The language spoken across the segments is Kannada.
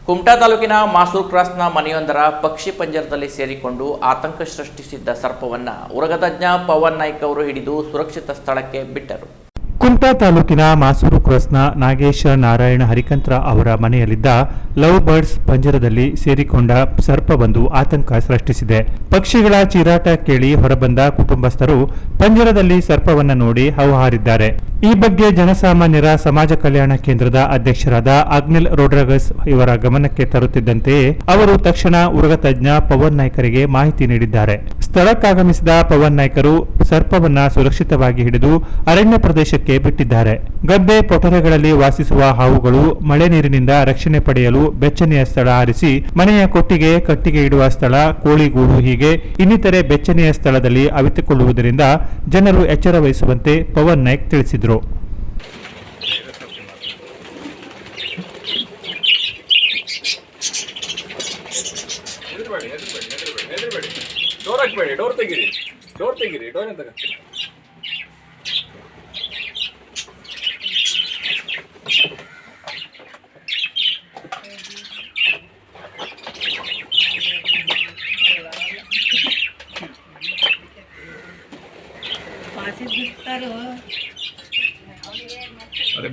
ಕುಮಟಾ ತಾಲೂಕಿನ ಮಾಸೂರು ಕ್ರಾಸ್ನ ಮನೆಯೊಂದರ ಪಕ್ಷಿ ಪಂಜರದಲ್ಲಿ ಸೇರಿಕೊಂಡು ಆತಂಕ ಸೃಷ್ಟಿಸಿದ್ದ ಸರ್ಪವನ್ನ ಉರಗತಜ್ಞ ಪವನ್ ನಾಯ್ಕ್ ಅವರು ಹಿಡಿದು ಸುರಕ್ಷಿತ ಸ್ಥಳಕ್ಕೆ ಬಿಟ್ಟರು. ಕುಮಟಾ ತಾಲೂಕಿನ ಮಾಸೂರು ಕ್ರಾಸ್ನ ನಾಗೇಶ ನಾರಾಯಣ ಹರಿಕಂತ್ರ ಅವರ ಮನೆಯಲ್ಲಿದ್ದ ಲವ್ ಬರ್ಡ್ಸ್ ಪಂಜರದಲ್ಲಿ ಸೇರಿಕೊಂಡ ಸರ್ಪವೊಂದು ಆತಂಕ ಸೃಷ್ಟಿಸಿದೆ. ಪಕ್ಷಿಗಳ ಚೀರಾಟ ಕೇಳಿ ಹೊರಬಂದ ಕುಟುಂಬಸ್ಥರು ಪಂಜರದಲ್ಲಿ ಸರ್ಪವನ್ನ ನೋಡಿ ಹೌಹಾರಿದ್ದಾರೆ. ಈ ಬಗ್ಗೆ ಜನಸಾಮಾನ್ಯರ ಸಮಾಜ ಕಲ್ಯಾಣ ಕೇಂದ್ರದ ಅಧ್ಯಕ್ಷರಾದ ಅಗ್ನಿಲ್ ರೋಡ್ರಗಸ್ ಇವರ ಗಮನಕ್ಕೆ ತರುತ್ತಿದ್ದಂತೆಯೇ ಅವರು ತಕ್ಷಣ ಉರಗತಜ್ಞ ಪವನ್ ನಾಯ್ಕರಿಗೆ ಮಾಹಿತಿ ನೀಡಿದ್ದಾರೆ. ಸ್ಥಳಕ್ಕಾಗಮಿಸಿದ ಪವನ್ ನಾಯ್ಕರು ಸರ್ಪವನ್ನ ಸುರಕ್ಷಿತವಾಗಿ ಹಿಡಿದು ಅರಣ್ಯ ಪ್ರದೇಶಕ್ಕೆ ಬಿಟ್ಟಿದ್ದಾರೆ. ಗದ್ದೆ ಪೊಟರೆಗಳಲ್ಲಿ ವಾಸಿಸುವ ಹಾವುಗಳು ಮಳೆ ನೀರಿನಿಂದ ರಕ್ಷಣೆ ಪಡೆಯಲು ಬೆಚ್ಚನೆಯ ಸ್ಥಳ ಆರಿಸಿ ಮನೆಯ ಕೊಟ್ಟಿಗೆ ಕಟ್ಟಿಗೆ ಇಡುವ ಸ್ಥಳ, ಕೋಳಿಗೂಡು ಹೀಗೆ ಇನ್ನಿತರೆ ಬೆಚ್ಚನೆಯ ಸ್ಥಳದಲ್ಲಿ ಅವಿತುಕೊಳ್ಳುವುದರಿಂದ ಜನರು ಎಚ್ಚರ ವಹಿಸುವಂತೆ ಪವನ್ ನಾಯ್ಕ್ ತಿಳಿಸಿದರು.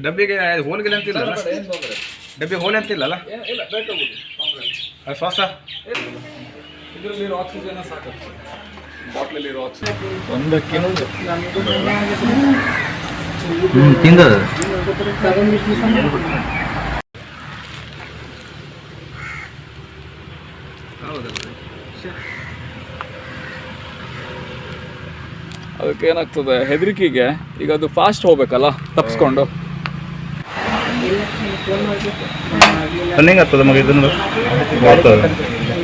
ಡಬ್ಬಿಗೆ ಹೋಲ್ಗಿಲ್ಲ ಅಂತಿಲ್ಲ, ಡಬ್ಬಿ ಹೋಲ್ ಅಂತಿಲ್ಲಲ್ಲ, ಶ್ವಾಸ ಇದರಲ್ಲಿರೋ ಆಕ್ಸಿಜನ್ ಸಾಕಷ್ಟು, ಬಾಟ್ಲಲ್ಲಿರೋ ಆಕ್ಸಿಜನ್ ಒಂದಕ್ಕೆ ತಿಂದದ ಅದಕ್ಕೆ ಏನಾಗ್ತದೆ ಹೆದರಿಕೆಗೆ. ಈಗ ಅದು ಫಾಸ್ಟ್ ಹೋಗ್ಬೇಕಲ್ಲ ತಪ್ಪಿಸ್ಕೊಂಡು,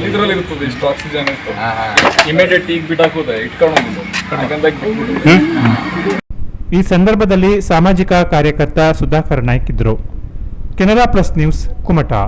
ಇದರಲ್ಲಿ ಇರ್ತದೆ ಇಷ್ಟು ಆಕ್ಸಿಜನ್ ಇರ್ತದೆ, ಇಮಿಡಿಯೇಟ್ ಈಗ ಬಿಟ್ಟಾಕೋದೆ ಇಟ್ಕೊಂಡು. ಈ ಸಂದರ್ಭದಲ್ಲಿ ಸಾಮಾಜಿಕ ಕಾರ್ಯಕರ್ತ ಸುಧಾಕರ್ ನಾಯ್ಕ್ ಇದ್ದರು. Canara plus news, Kumta.